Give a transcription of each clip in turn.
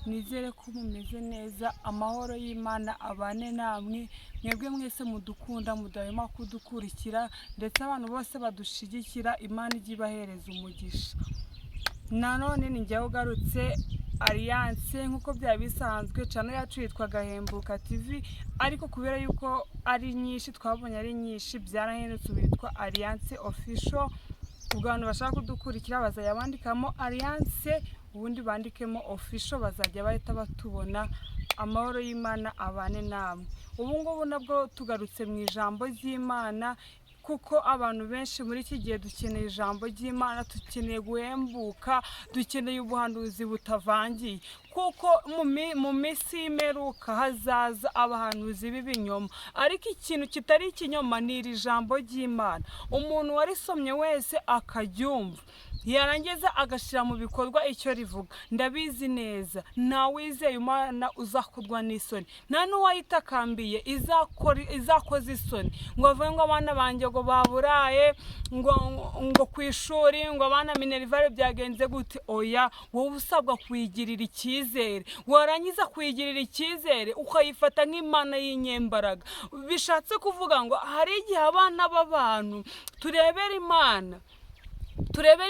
nizere ko mumeze neza, amahoro y'Imana abane namwe, mwebwe mwese mudukunda mudahema kudukurikira, ndetse abantu bose badushigikira, Imana ijye ibahereza umugisha. Nanone ni njyewe ugarutse Alliance nkuko byaba bisanzwe, channel yacu yitwa Gahembuka TV, ariko kubera yuko ari nyinshi twabonye ari nyinshi byarahindutse bitwa Alliance official. Ubwo abantu bashaka kudukurikira bazajya bandikamo Alliance, ubundi bandikemo official, bazajya bahita batubona. Amahoro y'Imana abane namwe. Ubu ngubu nabwo tugarutse mu ijambo ry'Imana, kuko abantu benshi muri iki gihe dukeneye ijambo ry'Imana, dukeneye guhembuka, dukeneye ubuhanuzi butavangiye, kuko mu minsi y'imperuka hazaza abahanuzi b'ibinyoma, ariko ikintu kitari ikinyoma ni iri jambo ry'Imana. Umuntu warisomye wese akaryumva, yarangiza agashyira mu bikorwa icyo rivuga, ndabizi neza nta wizeye Imana uzakorwa n'isoni, nta n'uwayitakambiye izakoze isoni ngo avuge ngo abana banjye ngo baburaye, ngo ku ishuri, ngo abana minerivare byagenze gute. Oya, wowe usabwa kuyigirira icyizere, warangiza kuyigirira icyizere ukayifata nk'Imana y'inyembaraga. Bishatse kuvuga ngo hari igihe abana b'abantu turebera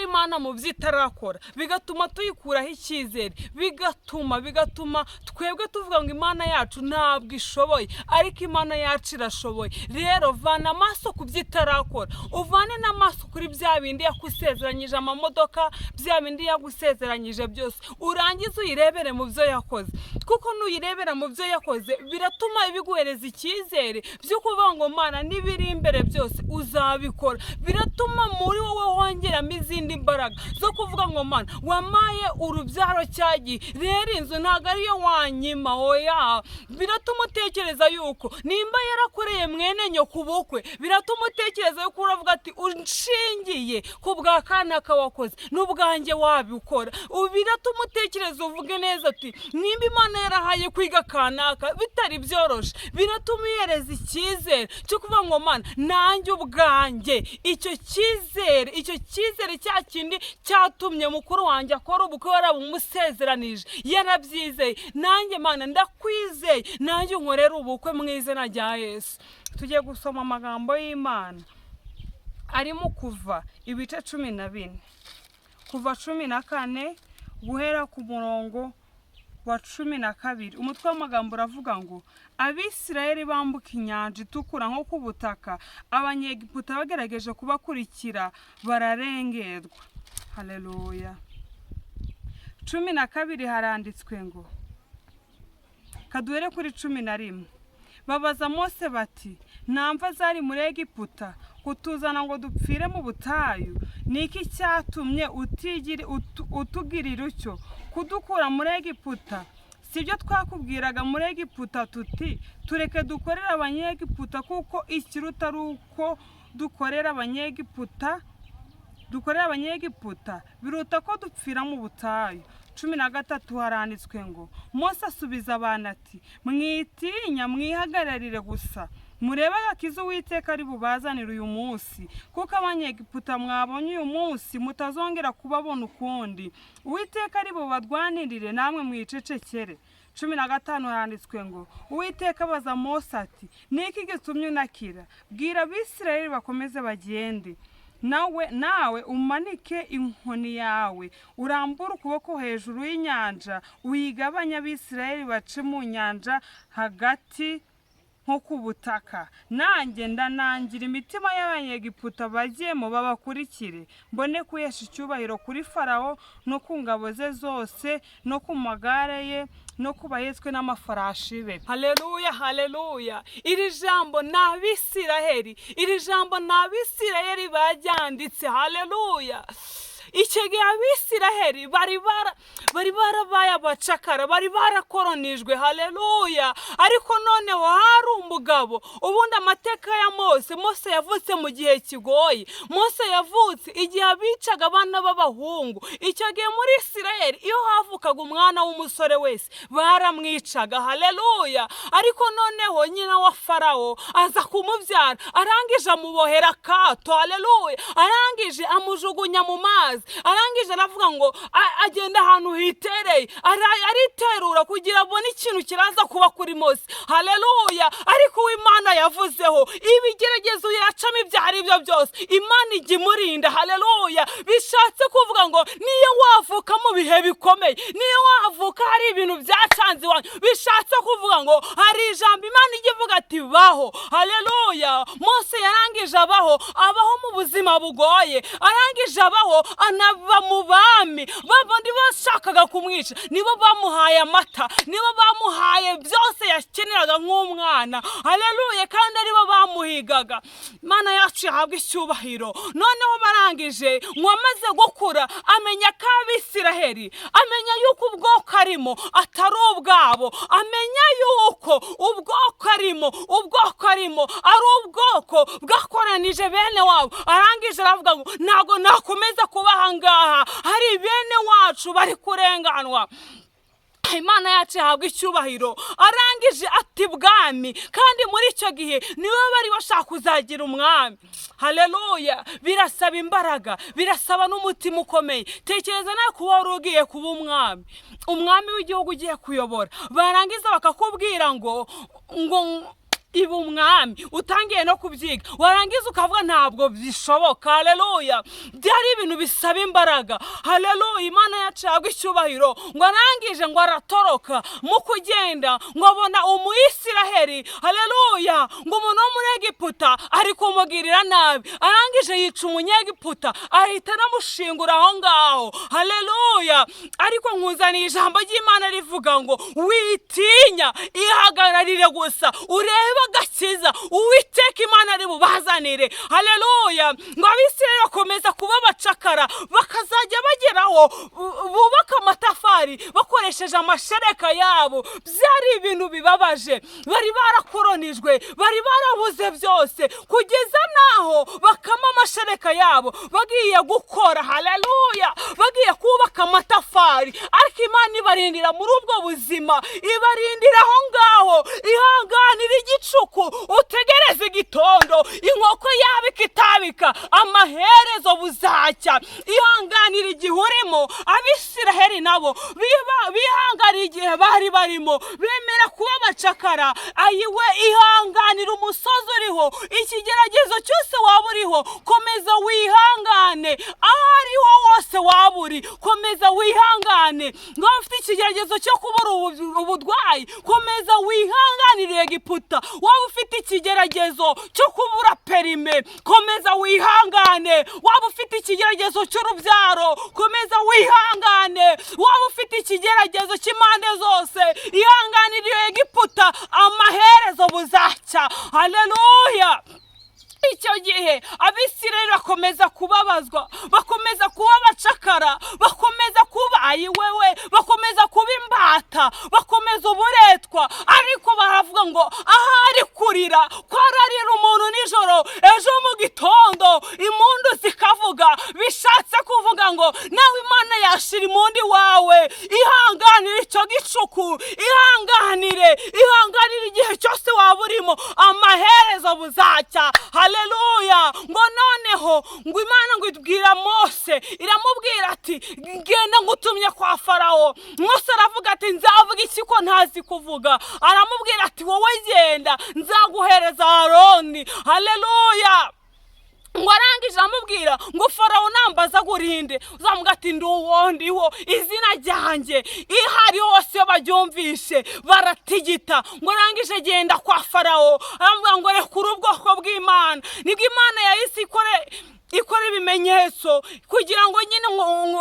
Imana mu by'itarakora, bigatuma tuyikuraho icyizere, bigatuma twebwe tuvuga ngo Imana yacu ntabwo ishoboye, ariko Imana yacu irashoboye. Rero vana amaso ku by'itarakora, uvane n'amaso kuri bya bindi yakusezeranyije, amamodoka, bya bindi yagusezeranyije byose, urangize uyirebere mu byo yakoze, kuko nuyirebera mu byo yakoze biratuma ibiguhereza icyizere byo kuvuga ngo Mana n'ibiri imbere byose uzabikora. Biratuma muri wowe wongeramo izindi mbaraga zo kuvuga ngo Mana wamaye urubyaro cyagi, rero inzu ntago ariyo wanyima. Oya, biratuma utekereza yuko nimba yarakoreye mwene nyoko ubukwe, biratuma utekereza yuko uravuga ati unshingiye ku bwa kanaka wakoze n'ubwanjye wabikora. Biratuma utekereza uvuge neza ati nimba Imana yarahaye kwiga kanaka bitari byoroshe, biratuma yereza icyizere cyo kuvuga ngo Mana nanjye ubwanjye icyo cyizere cya kindi cyatumye mukuru wanjye akora ubukwe warabumusezeranije, yarabyizeye, nanjye Mana ndakwizeye, nanjye unkorera ubukwe mu izina rya Yesu. Tugiye gusoma amagambo y'Imana arimo Kuva ibice 14, Kuva 14 guhera ku murongo wa 12. Umutwe w'amagambo uravuga ngo Abisirayeli bambuka inyanja itukura nko ku butaka, Abanyegiputa bagerageje kubakurikira bararengerwa. Haleluya. 12 haranditswe ngo, kaduhere kuri 11. Babaza Mose bati ntamva zari muri Egiputa kutuzana ngo dupfire mu butayu, niki cyatumye utugirira utyo kudukura muri Egiputa? Sibyo twakubwiraga muri Egiputa tuti tureke dukorera Abanyegiputa, kuko ikiruta ari uko dukorera Abanyegiputa biruta ko dupfira mu butayu. 13 haranditswe ngo Mose asubiza abantu ati mwitinya, mwihagararire gusa, murebe agakiza Uwiteka ari bubazanire uyu munsi, kuko Abanyegiputa mwabonye uyu munsi mutazongera kubabona ukundi. Uwiteka ari bubadwanirire, namwe mwicecekere. 15 haranditswe ngo Uwiteka abaza Mose ati niki gitumye unakira? Bwira Abisirayeli bakomeze bagende, nawe umanike inkoni yawe, urambure ukuboko hejuru y'inyanja, uyigabanya, Abisirayeli bace mu nyanja hagati nko ku butaka. Nanjye ndanangira imitima y'Abanyegiputa bagiyemo babakurikire, mbone kuyesha icyubahiro kuri farawo no ku ngabo ze zose no ku magare ye no kubayetswe n'amafarashi be. Haleluya, haleluya. Iri jambo ni Abisirayeli bajyanditse. Haleluya. Icyo gihe Abisirayeli bari barabaye abacakara, bari barakoronijwe. Haleluya. Ariko noneho hari umugabo. Ubundi amateka ya Mose yavutse mu gihe kigoye. Mose yavutse igihe abicaga abana b'abahungu. Icyo gihe muri Isirayeli iyo havukaga umwana w'umusore wese baramwicaga. Haleluya. Ariko noneho nyina wa farawo aza kumubyara, arangije amubohera kato. Haleluya. Arangije arangije amujugunya mu mazi, arangije aravuga ngo agenda ahantu hitereye, ariterura kugira abone ikintu kiraza kuba kuri Mose. Haleluya. ariko Imana yavuzeho ibigeragezo yacamo ibyo ari byo byose, Imana ijya imurinda. Haleluya. bishatse kuvuga ngo niyo wavuka mu bihe bikomeye, niyo wavuka hari ibintu byacanze iwanyu, bishatse kuvuga ngo hari ijambo Imana ijya ivuga ati baho. Haleluya. Mose yarangije abaho mu buzima bugoye, arangije abaho anaba mu bami, babandi bashakaga kumwica nibo bamuhaye amata, nibo bamuhaye byose yakeneraga nk'umwana. Haleluya. kandi aribo bamuhigaga. Imana yacu yahabwa icyubahiro. Noneho barangije ngo amaze gukura amenya ko Abisiraheli, amenya yuko ubwoko arimo atari ubwabo, amenya yuko ubwoko arimo ari ubwoko bwakoranije bene wabo. arangije aravuga ngo ntago nakomeza kuba ahangaha, hari bene wacu bari kurenganwa. Imana yacu yahabwa icyubahiro. arangije ati bwami, kandi muri icyo gihe niwe bari bashaka kuzagira umwami. Haleluya. birasaba imbaraga, birasaba n'umutima ukomeye. tekereza nawe kuba wari ugiye kuba umwami w'igihugu ugiye kuyobora, barangiza bakakubwira ngo iba umwami, utangiye no kubyiga, warangiza ukavuga ntabwo bishoboka. Haleluya. byari ibintu bisaba imbaraga. Haleluya. Imana yacu yahabwa icyubahiro. ngo arangije ngo aratoroka, mu kugenda ngo abona Umuyisiraheli. Haleluya. ngo umuntu wo muri Egiputa ari kumugirira nabi, arangije yica Umunyegiputa, ahita anamushingura aho ngaho. Haleluya. ariko nkuzaniye ijambo ry'Imana rivuga ngo witinya, ihagararire gusa urebe agakiza Uwiteka Imana ari bubazanire. Haleluya. ngo Abisirayeli bakomeza kuba abacakara, bakazajya bageraho bubaka amatafari bakoresheje amashereka yabo. byari ibintu bibabaje, bari barakoronijwe, bari barabuze byose, kugeza naho bakama amashereka yabo bagiye gukora. Haleluya. bagiye kubaka amatafari, ariko Imana ibarindira muri ubwo buzima, ibarindira aho ngaho. ihanganira igicuku, utegereze igitondo, inkoko yaba ikitabika, amaherezo buzacya. ihanganira igihe urimo. Abisiraheli nabo bihanganiye igihe bari barimo, bemera kuba abacakara. ayiwe, ihanganira umusozi uriho, ikigeragezo cyose waba uriho, komeza wihangane. aho ariho wose waba uri, komeza wihangane. niba ufite ikigeragezo cyo kubura ubudwayi, komeza wihanganire Egiputa. waba ufite ikigeragezo cyo kubura perime, komeza wihangane. waba ufite ikigeragezo cy'urubyaro, komeza wihangane. waba ufite ikigeragezo cy'impande zose, ihanganire Egiputa, amaherezo buzacya. Haleluya. icyo gihe Abisirayeli bakomeza kubabazwa, bakomeza kuba abacakara, bakomeza kuba bakomeza kuba imbata, bakomeza uburetwa. ariko baravuga ngo ahari kurira kwararira umuntu nijoro, ejo mu gitondo impundu zikavuga. bishatse kuvuga ngo nawe Imana yashira impundu wawe. ihanganire icyo gicuku, ihanganire igihe cyose waba urimo, amaherezo buzacya. Haleluya. ngo noneho ngo Imana ngo ibwira Mose, iramubwira ati genda ngutumye kwa Farawo. Mose aravuga ati nzavuga iki ko ntazi kuvuga? aramubwira ati wowe genda, nzaguhereza Aroni. Haleluya. ngo arangije amubwira ngo Farawo nambaza gurinde, uzamuga ati ndiwo izina ryanjye ihari hose baryumvishe baratigita. ngo arangije genda kwa Farawo, aramubwira ngo rekura ubwoko bw'Imana. nibwo Imana yahise ikora ibimenyetso kugira ngo nyine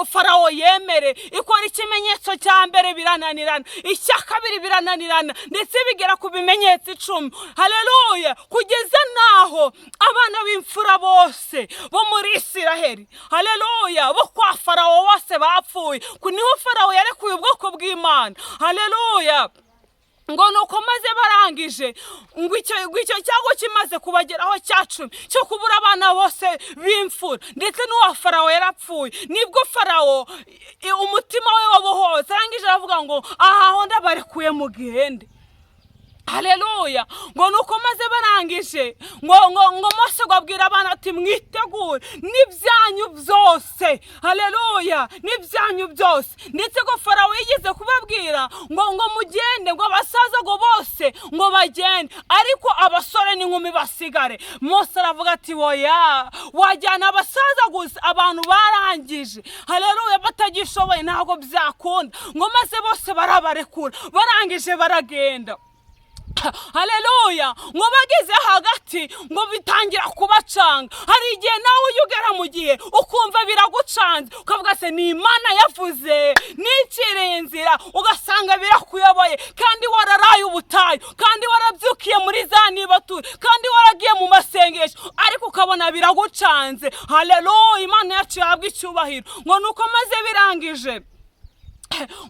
Farawo yemere. ikora ikimenyetso cya mbere birananirana, icya kabiri birananirana, ndetse bigera ku bimenyetso 10. Haleluya. kugeza naho abana b'imfura bose bo muri Isiraheli, haleluya, bo kwa Farawo bose bapfuye. niho Farawo yarekuye ubwoko bw'Imana. Haleluya. ngo nuko maze barangije ngo icyo cyago kimaze kubageraho cya 10 cyo kubura abana bose b'imfura, ndetse n'uwa Farawo yarapfuye. nibwo Farawo umutima we wabohotse, arangije aravuga ngo aha ho ndabarekuye mu gihende. Haleluya. Ngo nuko maze barangije ngo Mose gwabwira abana ati mwitegure n'ibyanyu byose. Haleluya. N'ibyanyu byose. Ndetse ko farawo yigeze kubabwira ngo mugende, ngo abasaza ngo bose ngo bagende, ariko abasore n'inkumi basigare. Mose aravuga ati oya, wajyana abasaza gusa, abantu barangije. Haleluya. Batagishoboye ntago byakunda. Ngo maze bose barabarekura, barangije baragenda. Haleluya. Ngo bageze hagati ngo bitangira kubacanga. Hari igihe nawe uyugera mu gihe ukumva biragucanze, ukavuga se ni Imana yavuze nicireye inzira, ugasanga birakuyoboye, kandi wararaye ubutayu, kandi warabyukiye muri za nibature, kandi waragiye mu masengesho, ariko ukabona biragucanze. Haleluya. Imana yacu yahabwa icyubahiro. Ngo nuko maze birangije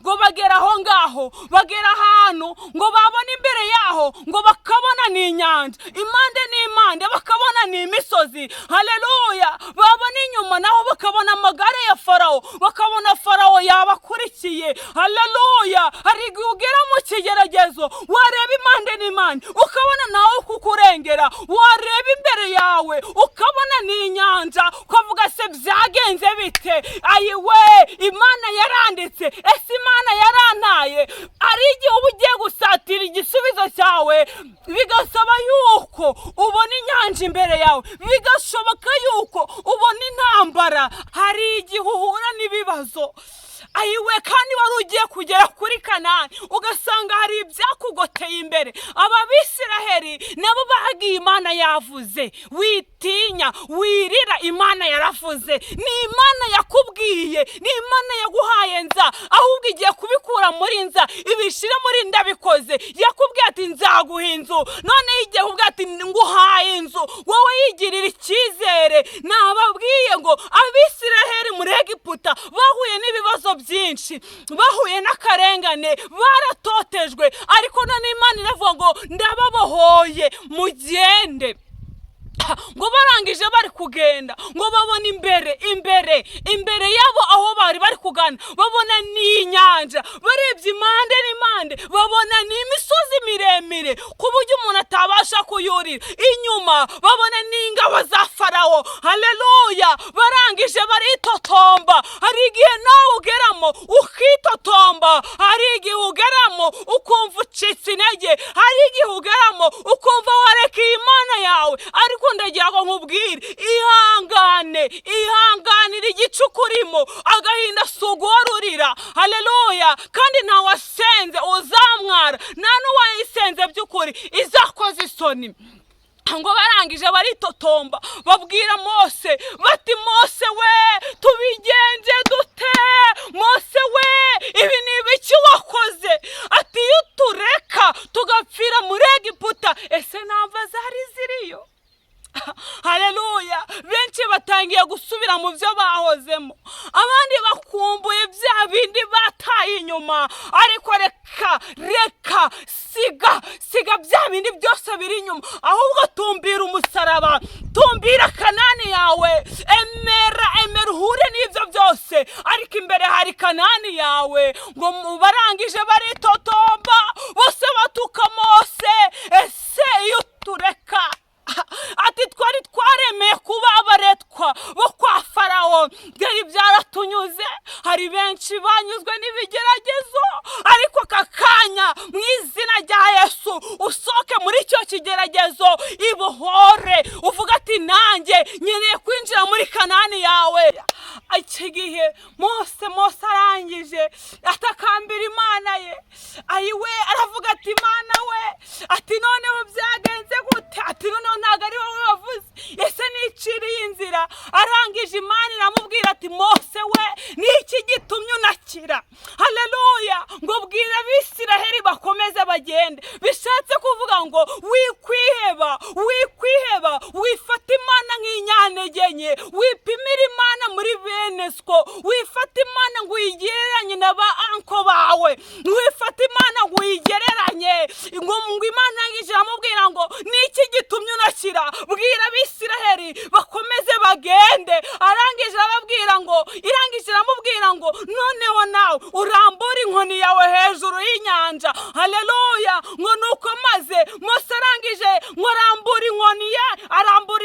ngo bagera aho ngaho, bagera ahantu ngo babona imbere yaho ngo bakabona ni inyanja, impande n'impande bakabona ni imisozi. Haleluya. Babona inyuma naho bakabona amagare ya farawo, bakabona farawo yabakurikiye. Haleluya. Hari igihe ugera mu kigeragezo wareba impande n'impande ukabona nawe kukurengera, wareba imbere yawe ukabona ni inyanja, ukavuga se byagenze bite? Ayiwe, Imana yaranditse, ese Imana yarantaye? Ari igihe uba ugiye gusatira igisubizo cyawe bigasaba yuko ubona inyanja imbere yawe, bigashoboka yuko ubona intambara. Hari igihe uhura n'ibibazo, ayiwe, kandi wari ugiye kugera kuri Kanani ugasanga hari ibyakugoteye imbere. Ababisiraheli nabo bagiye, Imana yavuze. Witinya, wirira, Imana yaravuze. Ni Imana yakubwiye, ni Imana yaguhaye nza, ahubwo igiye kubikura muri nza ibishire muri ndabikoze. Yakubwiye ati nzaguha inzu, none igiye kubwira ati nguhaye inzu, wowe yigirira icyizere. Nababwiye ngo Abisiraheli muri Egiputa bahuye n'ibibazo byinshi, bahuye n'akarengane, baratotejwe, ariko none Imana iravuga ngo ndababohoye, mugende. Ngo barangije bari kugenda ngo babona imbere yabo aho bari kugana, babona ni inyanja. Barebye impande n'impande babona ni imisozi miremire ku buryo umuntu atabasha kuyurira. Inyuma babona ni ingabo za farawo. Haleluya. Barangije baritotomba. Hari igihe nawe ugeramo ukitotomba, hari igihe ugeramo ukumva ucitse intege, hari igihe ugeramo ukumva warekeye Imana yawe, ariko ndagira ngo nkubwire, ihanganira igicuku urimo, agahinda sugorurira. Haleluya. kandi ntawasenze uzamwara, nta n'uwayisenze by'ukuri izakoze isoni. Ngo barangije baritotomba babwira Mose bati Mose we, tubigenze dute? Mose we, ibi ni ibiki wakoze? Ati iyo tureka tugapfira muri Egiputa, ese ntamva zari ziriyo? Haleluya. Benshi batangiye gusubira mu byo bahozemo, abandi bakumbuye bya bindi bataye inyuma. Ariko reka siga bya bindi byose biri inyuma, ahubwo tumbira umusaraba, tumbira Kanani yawe. Emera uhure n'ibyo byose, ariko imbere hari Kanani yawe. Ngo barangije baritotomba bose batuka Mose, ese iyo tureka? Ati twari twaremeye kuba abaretwa bo kwa farawo, byari byaratunyuze. Hari benshi banyuzwe n'ibigeragezo, ariko aka kanya mu izina rya Yesu usoke muri icyo kigeragezo, ibohore, uvuga ati nanjye nkeneye kwinjira muri Kanani yawe. Iki gihe Mose arangije atakambira Imana ye. Ayiwe, aravuga ati Imana we, ati noneho byagenze gute? Ati noneho ntabwo ari wowe wavuze, ese niciriye inzira? Arangije Imana iramubwira ati Mose we, ni iki gitumye unakira? Haleluya. ngo bwira Abisiraheli bakomeze bagende. Bishatse kuvuga ngo wikwiheba, wifata Imana nk'inyantege nke, wipimira Imana muri bene sko, wifata Imana ngo uyigereranye na ba anko bawe, wifata Imana ngo uyigereranye. ngo Imana yangije amubwira ngo niki gitumye unakira? Bwira Abisiraheli bakomeze bagende. Arangije arababwira ngo, irangije aramubwira ngo noneho nawe urambura inkoni yawe hejuru y'inyanja. Haleluya. ngo nuko maze Mose arangije ngo arambura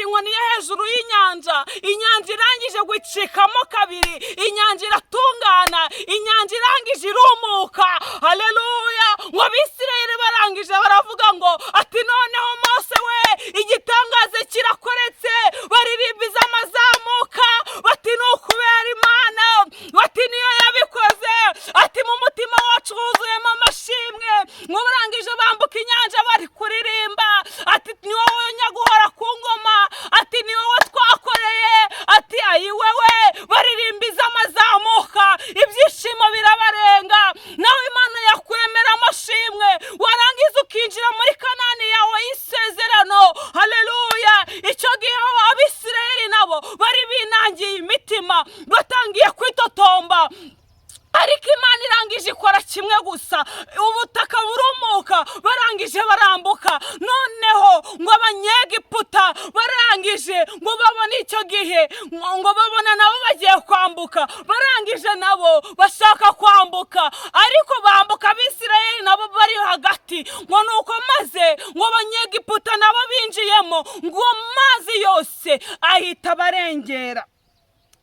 inkoni ye hejuru y'inyanja. Inyanja irangije gucikamo kabiri, inyanja iratungana, inyanja irangije irumuka. Haleluya. ngo Abisirayeli barangije baravuga ngo ati noneho Mose we, igitangaza kirakoretse. Baririmbiza amazamuka bati ni ukubera Imana, bati niyo yabikoze, ati mu mutima wacu huzuyemo amashimwe. ngo barangije bambuka inyanja bari kuririmba ati ni wowe nyaguhora ku ngoma, ati ni wowe twakoreye, ati ayi wewe. Baririmbiza amazamuka, ibyishimo birabarenga. nawe Imana yakuremera amashimwe, warangiza ukinjira muri Kanani yawe y'isezerano. Haleluya. icyo gihe Abisirayeli nabo bari binangiye imitima, batangiye kwitotomba. ariko Imana irangije ikora kimwe gusa, ubutaka burumuka, barangije barambuka. noneho ngo Abanyegiputa barangije ngo babone icyo gihe, ngo babona nabo bagiye kwambuka, barangije nabo bashaka kwambuka, ariko bambuka. Abisirayeli nabo bari hagati. ngo nuko maze ngo Abanyegiputa nabo binjiyemo, ngo amazi yose ahita barengera.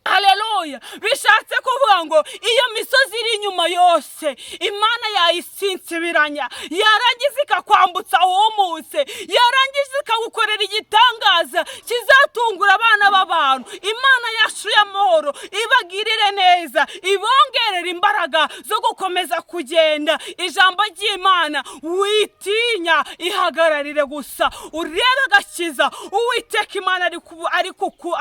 Haleluya. bishatse kuvuga ngo iyo misozi iri inyuma yose Imana yayisinsibiranya, yarangiza ikakwambutsa ahumutse, yarangiza ikagukorera igitangaza kizatungura abana b'abantu. Imana yacu y'amahoro ibagirire neza, ibongerera imbaraga zo gukomeza kugenda. ijambo ry'Imana witinya, ihagararire gusa urebe agakiza Uwiteka Imana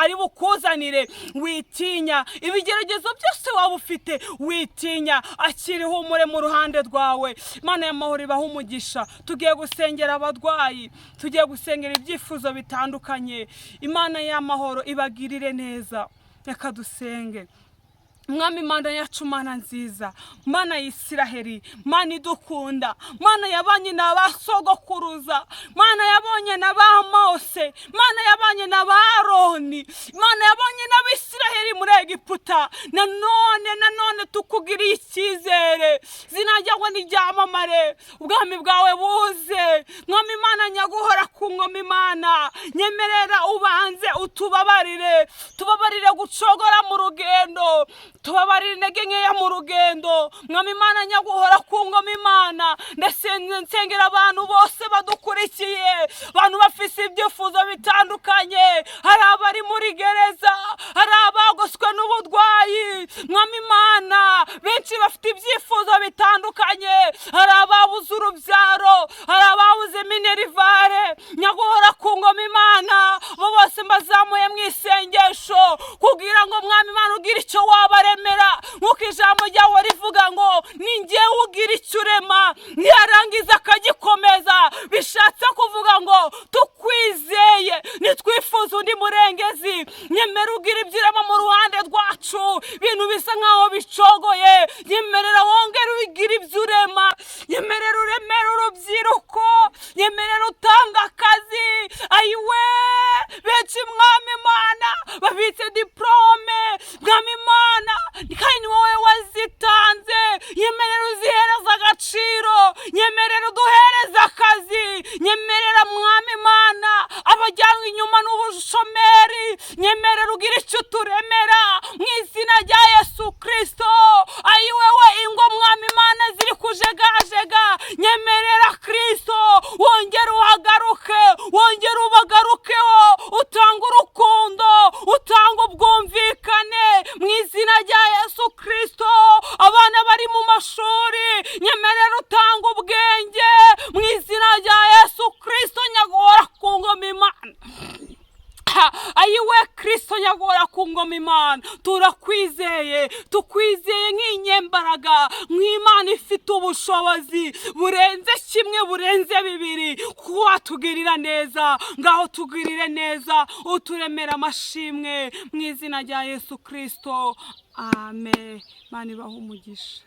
ari bukuzanire. witinya ibigeragezo byose waba ufite, witinya, akiri humure mu ruhande rwawe. Imana y'amahoro ibaha umugisha. tugiye gusengera abarwayi, tugiye gusengera ibyifuzo bitandukanye. Imana y'amahoro ibagirire neza. reka dusenge. Mwami Imana yacu, Mana nziza, Mana y'Isiraheli, Mana idukunda, Mana yabanye n'abasogokuruza, Mana yabonye n'aba Mose, Mana yabanye n'aba Aroni, Mana yabonye n'Abisiraheli muri Egiputa. nanone tukugiriye icyizere, izina ryawe niryamamare, ubwami bwawe buze. Mwami Imana nyaguhora ku ngoma, Imana nyemerera ubanze utubabarire, tubabarire gucogora mu rugendo, tubabarire intege nkeya mu rugendo. Mwami Imana nyaguhora ku ngoma, Imana ndasengera abantu bose badukurikiye, abantu bafise ibyifuzo bitandukanye. hari abari muri gereza, hari abagoswe n'uburwayi. Mwami Imana benshi bafite ibyifuzo bitandukanye, hari ababuze urubyaro, hari ababuze minerivare. nyaguhora ku ngoma, Imana bo bose mbazamuye mu isengesho kugira ngo Mwami Imana ugire icyo wabaremera, nk'uko ijambo ryawe rivuga ngo ni njyewe ugira icyo urema, ntiyarangiza akagikomeza. bishatse kuvuga ngo tukwizeye, nitwifuza undi murengezi. nyemera ugira ibyo urema mu ruhande rwacu, ibintu bisa nkaho bicogoye. nyemerera wongere ugira ibyo urema, nyemerera uremera urubyiruko, nyemerera utanga akazi. ayiwe benshi Mwami Imana babitse diplome, Mwami Imana kandi ni wowe wazitanze. nyemerera uzihereza agaciro, nyemerera uduhereza akazi, nyemerera Mwami Imana abajyanwe inyuma n'ubushomeri, nyemerera ugira icyo uturemera mu izina rya Yesu Kristo. ayiwewe ingo Mwami Imana ziri kujegajega, nyemerera Kristo wongere uhagaruke, wongere ubagarukeho, utanga urukundo, utanga ubwumvikane mu izina rya Yesu Kristo. abana bari mu mashuri, nyemerera utanga ubwenge mu izina rya Yesu Kristo. nyaguhora ku ngoma, Imana ayiwe Kristo nyaguhora ku ngoma, Imana turakwizeye, tukwizeye nk'inyembaraga, nk'Imana ifite ubushobozi burenze kimwe, burenze bibiri, kuba tugirira neza. ngaho tugirire neza, uturemera amashimwe mu izina rya Yesu Kristo. amen. Imana ibahe umugisha.